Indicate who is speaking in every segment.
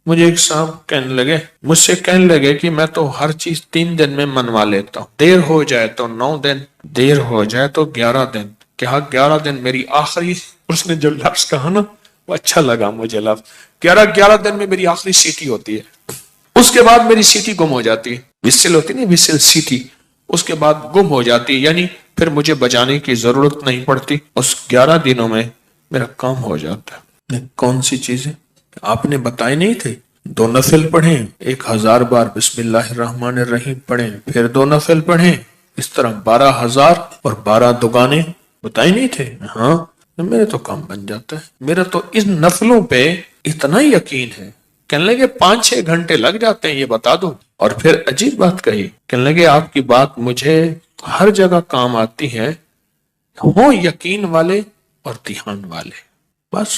Speaker 1: مجھے ایک صاحب مجھ سے کہنے لگے کہ میں تو ہر چیز 3 دن میں منوا لیتا ہوں، دیر ہو جائے تو 9 دن، دیر ہو جائے تو 11 دن۔ کہا 11 دن میری آخری، اس نے جو لفظ کہا نا وہ اچھا لگا مجھے لفظ، 11 دن میں میری آخری سیٹی ہوتی ہے، اس کے بعد میری سیٹی گم ہو جاتی ہے، وسل ہوتی نہیں، وسل سیٹی، اس کے بعد گم ہو جاتی ہے، یعنی پھر مجھے بجانے کی ضرورت نہیں پڑتی، اس 11 دنوں میں میرا کام ہو جاتا ہے۔ کون سی چیزیں آپ نے بتائے نہیں تھے؟ 2 نفل پڑھیں، 1000 بار بسم اللہ الرحمن الرحیم پڑھیں، پھر 2 نفل پڑھیں، اس طرح 12,000 اور 12 دگانے بتائے نہیں تھے؟ ہاں، میرے تو کام بن جاتا ہے، میرا تو ان نفلوں پہ اتنا یقین ہے۔ کہنے لگے 5-6 گھنٹے لگ جاتے ہیں، یہ بتا دو۔ اور پھر عجیب بات کہی، کہنے لگے آپ کی بات مجھے ہر جگہ کام آتی ہے، ہوں یقین والے اور دھیان والے، بس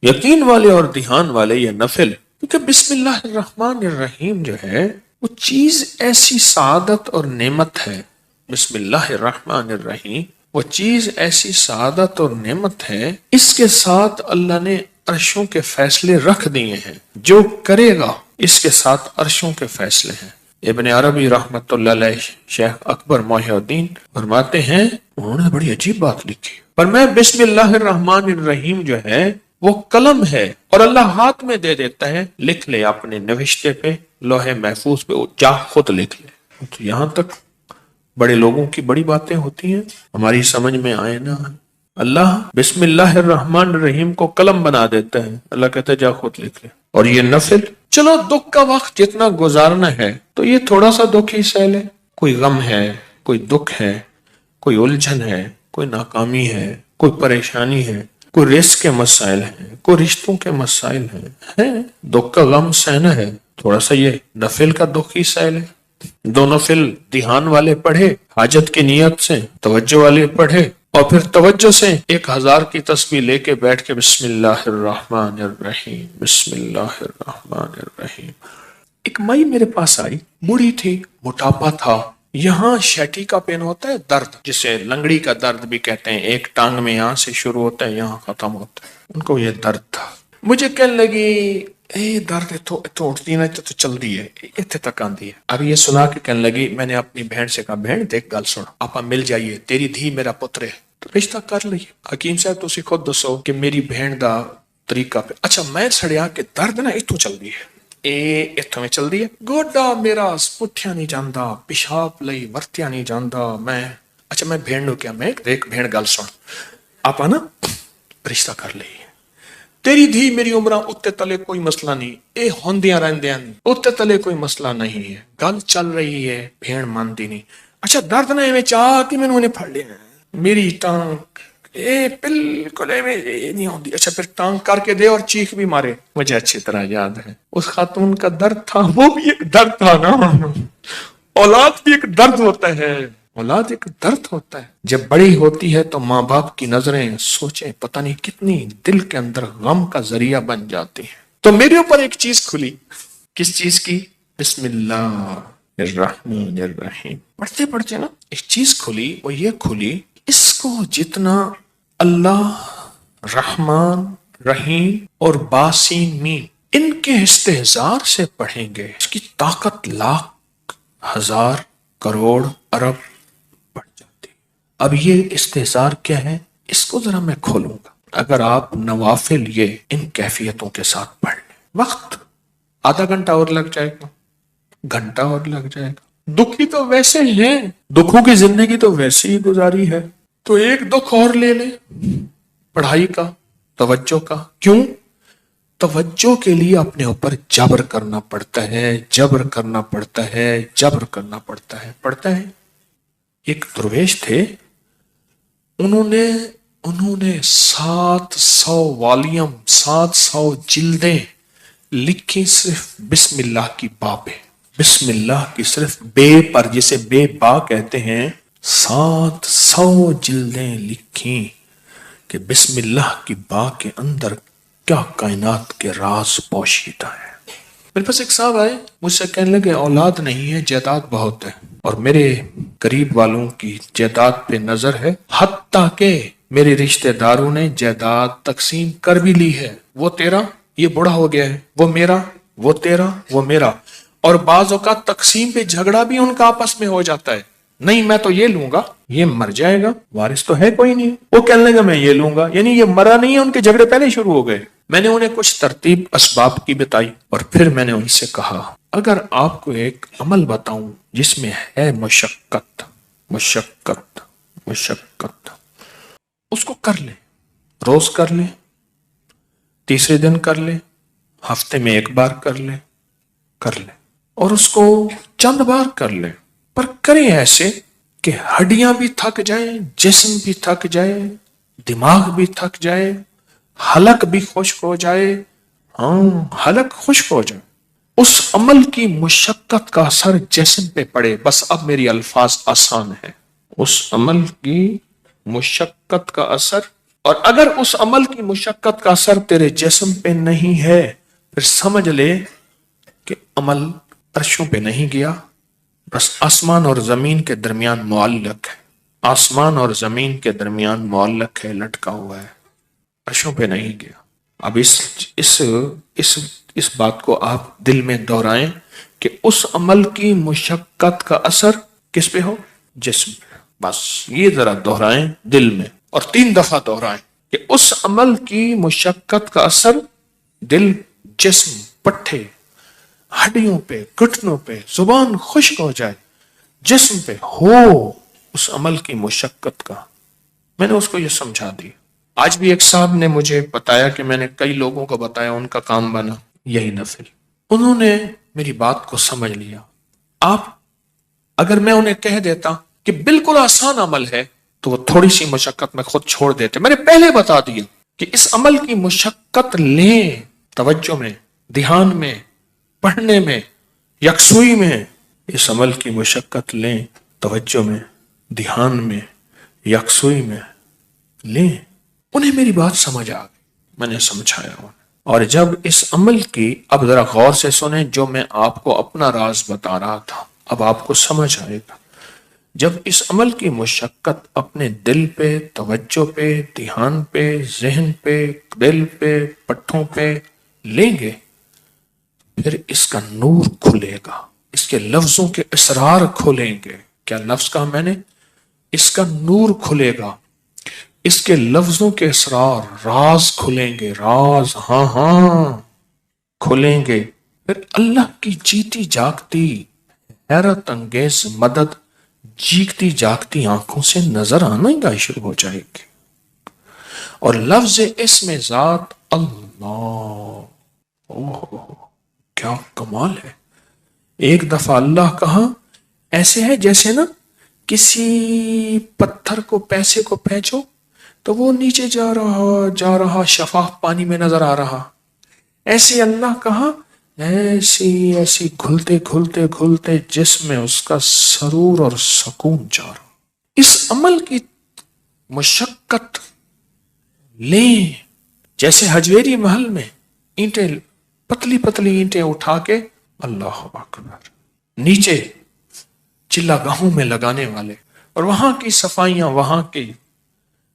Speaker 1: یقین والے اور دھیان والے یہ نفل، کیونکہ بسم اللہ الرحمن الرحیم جو ہے وہ چیز ایسی سعادت اور نعمت ہے، بسم اللہ الرحمن الرحیم وہ چیز ایسی سعادت اور نعمت ہے، اس کے ساتھ اللہ نے عرشوں کے فیصلے رکھ دیے ہیں، جو کرے گا اس کے ساتھ عرشوں کے فیصلے ہیں۔ ابن عربی رحمت اللہ علیہ، شیخ اکبر محی الدین فرماتے ہیں، انہوں نے بڑی عجیب بات لکھی، پر میں بسم اللہ الرحمن الرحیم جو ہے وہ قلم ہے اور اللہ ہاتھ میں دے دیتا ہے، لکھ لے اپنے نوشتے پہ، لوح محفوظ پہ، جا خود لکھ لے۔ تو یہاں تک بڑے لوگوں کی بڑی باتیں ہوتی ہیں، ہماری سمجھ میں آئے نا، اللہ بسم اللہ الرحمن الرحیم کو قلم بنا دیتا ہے، اللہ کہتا ہے جا خود لکھ لے۔ اور یہ نفل، چلو دکھ کا وقت جتنا گزارنا ہے تو یہ تھوڑا سا دکھ ہی سہ لے، کوئی غم ہے، کوئی دکھ ہے، کوئی الجھن ہے، کوئی ناکامی ہے، کوئی پریشانی ہے، کوئی رزق کے مسائل ہیں، کوئی رشتوں کے مسائل ہیں، دکھ کا غم سہنا ہے، تھوڑا سا یہ نفل کا دکھ ہی سہ لے۔ 2 نفل دھیان والے پڑھے، حاجت کی نیت سے توجہ والے پڑھے، اور پھر توجہ سے 1000 کی تسبیح لے کے بیٹھ کے بسم اللہ الرحمن الرحیم، بسم اللہ الرحمن الرحیم۔ ایک مائی میرے پاس آئی، بوڑھی تھی، موٹاپا تھا، یہاں شیٹی کا پین ہوتا ہے درد، جسے لنگڑی کا درد بھی کہتے ہیں، ایک ٹانگ میں یہاں سے شروع ہوتا ہے یہاں ختم ہوتا ہے، ان کو یہ درد تھا۔ مجھے کہنے لگی درد اتو اٹھتی نا تو چل دی ہے، اتنے تک آندی ہے۔ اب یہ سنا کے کہنے لگی، میں نے اپنی بہن سے کہا، بہن دیکھ گل سن، آپا مل جائیے، تیری دھی میرا پتر ہے، تو رشتہ کر لئیے۔ حکیم صاحب تسی خود دسو کہ میری بہن دا طریقہ پہ، اچھا میں سڑیا کہ درد نا اتو چل دی ہے، اتوں میں چل دی ہے، گوڈا میرا پٹھیا نہیں جاندا، پیشاب لئی ورتیا نہیں جاندا، میں اچھا میں بہن نو کیا، میں دیکھ بہن گل سن، آپا نا رشتہ کر لئیے، تیری دھی میری عمرہ اتے تلے کوئی مسئلہ نہیں، اے ہوندیاں رہندیاں اتے تلے کوئی مسئلہ نہیں ہے، گل چل رہی ہے، بہن مانتی نہیں۔ اچھا درد نہ ایویں چاہ کہ میں نے پھڑ لیا میری ٹانگ، بالکل ایویں نہیں ہوندی، اچھا پھر ٹانگ کر کے دے اور چیخ بھی مارے۔ مجھے اچھی طرح یاد ہے اس خاتون کا درد تھا، وہ بھی ایک درد تھا نا، اولاد بھی ایک درد ہوتا ہے، اولاد ایک درد ہوتا ہے۔ جب بڑی ہوتی ہے تو ماں باپ کی نظریں سوچیں پتہ نہیں کتنی دل کے اندر غم کا ذریعہ بن جاتی ہیں۔ تو میرے اوپر ایک چیز کھلی، کس چیز کی؟ بسم اللہ الرحمن الرحیم پڑھتے پڑھتے نا ایک چیز کھلی، وہ یہ کھلی، اس کو جتنا اللہ رحمان رحیم اور باسین مین ان کے استحضار سے پڑھیں گے، اس کی طاقت لاکھ ہزار کروڑ ارب بڑھ جاتی۔ اب یہ استحضار کیا ہے، اس کو ذرا میں کھولوں گا۔ اگر آپ نوافل یہ ان کیفیتوں کے ساتھ پڑھ لیں، وقت آدھا گھنٹہ اور لگ جائے گا، گھنٹہ اور لگ جائے گا، دکھی تو ویسے ہیں، دکھوں کی زندگی تو ویسے ہی گزاری ہے، تو ایک دکھ اور لے لیں پڑھائی کا، توجہ کا۔ کیوں؟ توجہ کے لیے اپنے اوپر جبر کرنا پڑتا ہے، جبر کرنا پڑتا ہے، جبر کرنا پڑتا ہے، پڑتا ہے۔ ایک درویش تھے، انہوں نے 700 والیوم 700 جلدیں لکھی صرف بسم اللہ کی با پہ، بسم اللہ کی صرف بے پر، جسے بے با کہتے ہیں، 700 جلدیں لکھی کہ بسم اللہ کی با کے اندر کیا کائنات کے راز پوشیدہ ہے۔ میرے پاس ایک صاحب آئے، مجھ سے کہنے لگے اولاد نہیں ہے، جائیداد بہت ہے، اور میرے قریب والوں کی جائیداد پہ نظر ہے، حتیٰ کہ میرے رشتہ داروں نے جائیداد تقسیم کر بھی لی ہے، وہ تیرا، یہ بڑا ہو گیا ہے، وہ میرا، وہ تیرا وہ میرا. اور بعض اوقات تقسیم پہ جھگڑا بھی ان کا آپس میں ہو جاتا ہے. نہیں میں تو یہ لوں گا, یہ مر جائے گا, وارث تو ہے کوئی نہیں, وہ کہنے لگا میں یہ لوں گا, یعنی یہ مرا نہیں ہے, ان کے جھگڑے پہلے شروع ہو گئے. میں نے انہیں کچھ ترتیب اسباب کی بتائی اور پھر میں نے ان سے کہا اگر آپ کو ایک عمل بتاؤں جس میں ہے مشقت مشقت مشقت, اس کو کر لیں, روز کر لیں, تیسرے دن کر لیں, ہفتے میں ایک بار کر لیں, اور اس کو چند بار کر لیں, پر کریں ایسے کہ ہڈیاں بھی تھک جائیں, جسم بھی تھک جائے, دماغ بھی تھک جائے, حلق بھی خشک ہو جائے. حلق خشک ہو جائے. اس عمل کی مشقت کا اثر جسم پہ پڑے. بس اب میری الفاظ آسان ہے. اس عمل کی مشقت کا اثر, اور اگر اس عمل کی مشقت کا اثر تیرے جسم پہ نہیں ہے پھر سمجھ لے کہ عمل عرشوں پہ نہیں گیا, بس آسمان اور زمین کے درمیان معلق ہے. آسمان اور زمین کے درمیان معلق ہے, لٹکا ہوا ہے, عرشوں پہ نہیں گیا. اب اس بات کو آپ دل میں دہرائیں کہ اس عمل کی مشقت کا اثر کس پہ ہو؟ جسم پہ. بس یہ ذرا دہرائیں دل میں, اور 3 دفعہ دہرائیں کہ اس عمل کی مشقت کا اثر دل, جسم, پٹھے, ہڈیوں پہ, گھٹنوں پہ, زبان خشک ہو جائے, جسم پہ ہو اس عمل کی مشقت کا. میں نے اس کو یہ سمجھا دی. آج بھی ایک صاحب نے مجھے بتایا کہ میں نے کئی لوگوں کو بتایا, ان کا کام بنا یہی نفل. انہوں نے میری بات کو سمجھ لیا. آپ اگر میں انہیں کہہ دیتا کہ بالکل آسان عمل ہے تو وہ تھوڑی سی مشقت میں خود چھوڑ دیتے. میں نے پہلے بتا دیا کہ اس عمل کی مشقت لیں, توجہ میں, دھیان میں, پڑھنے میں, یکسوئی میں. اس عمل کی مشقت لیں, توجہ میں, دھیان میں, یکسوئی میں لیں. انہیں میری بات سمجھ آ گئی. میں نے سمجھایا انہیں. اور جب اس عمل کی, اب ذرا غور سے سنیں جو میں آپ کو اپنا راز بتا رہا تھا, اب آپ کو سمجھ آئے گا. جب اس عمل کی مشقت اپنے دل پہ, توجہ پہ, دھیان پہ, ذہن پہ, دل پہ, پٹھوں پہ لیں گے, پھر اس کا نور کھلے گا, اس کے لفظوں کے اسرار کھلیں گے. کیا لفظ کہا میں نے؟ اس کا نور کھلے گا, اس کے لفظوں کے اسرار, راز کھلیں گے, راز, ہاں کھلیں گے. پھر اللہ کی جیتی جاگتی حیرت انگیز مدد جیگتی جاگتی آنکھوں سے نظر آنا ہی شروع ہو جائے گی. اور لفظ اسم ذات اللہ, کیا کمال ہے. ایک دفعہ اللہ کہا, ایسے ہے جیسے نا کسی پتھر کو, پیسے کو پھینچو تو وہ نیچے جا رہا شفاف پانی میں نظر آ رہا. ایسے اللہ کہا, ایسی گھلتے گھلتے گھلتے جسم میں اس کا سرور اور سکون جا رہا. اس عمل کی مشقت لیں, جیسے حجویری محل میں اینٹیں, پتلی پتلی اینٹیں اٹھا کے اللہ اکبر نیچے چلا گاہوں میں لگانے والے, اور وہاں کی صفائیاں وہاں کی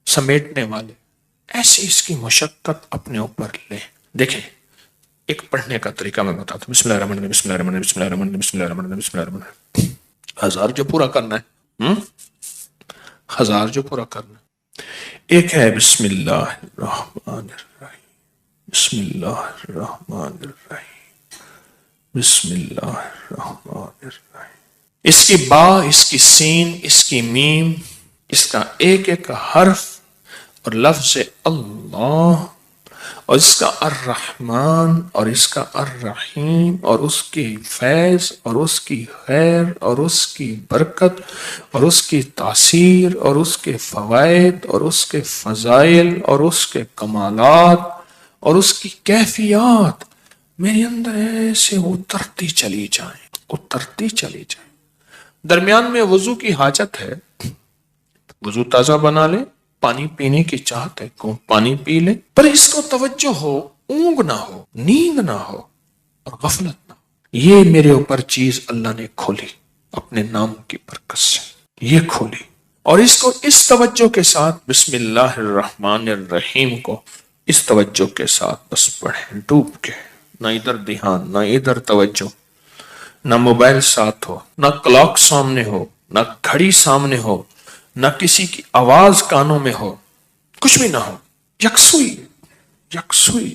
Speaker 1: سمیٹنے والے, ایسی اس کی مشقت اپنے اوپر لیں. دیکھیں ایک پڑھنے کا طریقہ میں بتاتا ہوں. بسم اللہ الرحمن الرحیم, بسم اللہ الرحمن الرحیم, بسم اللہ الرحمن الرحیم, بسم اللہ الرحمن الرحیم, بسم اللہ الرحمن الرحیم. 1000 جو پورا کرنا ہے, 1000 جو پورا کرنا ہے. ایک ہے بسم اللہ الرحمن الرحیم, بسم اللہ الرحمن الرحیم, بسم اللہ الرحمن الرحیم. اس کی با, اس کی سین, اس کی میم, اس کا ایک ایک حرف اور لفظ اللہ, اور اس کا الرحمن اور اس کا الرحیم, اور اس کی فیض اور اس کی خیر اور اس کی برکت اور اس کی تاثیر اور اس کے فوائد اور اس کے فضائل اور اس کے کمالات اور اس کی کیفیات میرے اندر ایسے اترتی چلی جائیں, اترتی چلی جائیں. درمیان میں وضو کی حاجت ہے, وضو تازہ بنا لے, پانی پینے کی چاہت ہے کو پانی پی لے, پر اس کو توجہ ہو, اونگ نہ ہو, نیند نہ ہو اور غفلت نہ ہو. یہ میرے اوپر چیز اللہ نے کھولی اپنے نام کی برکت سے, یہ کھولی. اور اس کو اس توجہ کے ساتھ, بسم اللہ الرحمن الرحیم کو اس توجہ کے ساتھ بس پڑھیں ڈوب کے, نہ ادھر دھیان، نہ ادھر توجہ، نہ موبائل ساتھ ہو، نہ کلاک سامنے ہو، نہ گھڑی سامنے ہو، نہ کسی کی آواز کانوں میں ہو، کچھ بھی نہ ہو، یکسوئی یکسوئی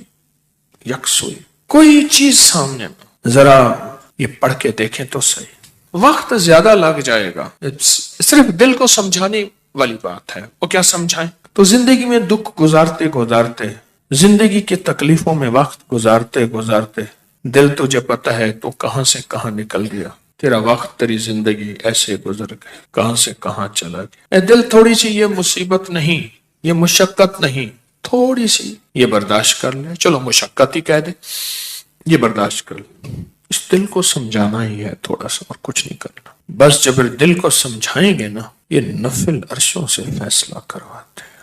Speaker 1: یکسوئی، کوئی چیز سامنے نہ۔ ذرا یہ پڑھ کے دیکھیں تو صحیح، وقت زیادہ لگ جائے گا، صرف دل کو سمجھانے والی بات ہے۔ وہ کیا سمجھائیں؟ تو زندگی میں دکھ گزارتے گزارتے، زندگی کے تکلیفوں میں وقت گزارتے گزارتے دل تجھے پتہ ہے تو کہاں سے کہاں نکل گیا، تیرا وقت، تیری زندگی ایسے گزر گئے، کہاں سے کہاں چلا گیا۔ اے دل، تھوڑی سی یہ مصیبت نہیں، یہ مشقت نہیں، تھوڑی سی یہ برداشت کر لے، چلو مشقت ہی کہہ دے، یہ برداشت کر لے۔ اس دل کو سمجھانا ہی ہے تھوڑا سا، اور کچھ نہیں کرنا۔ بس جب دل کو سمجھائیں گے نا، یہ نفل عرشوں سے فیصلہ کرواتے ہیں۔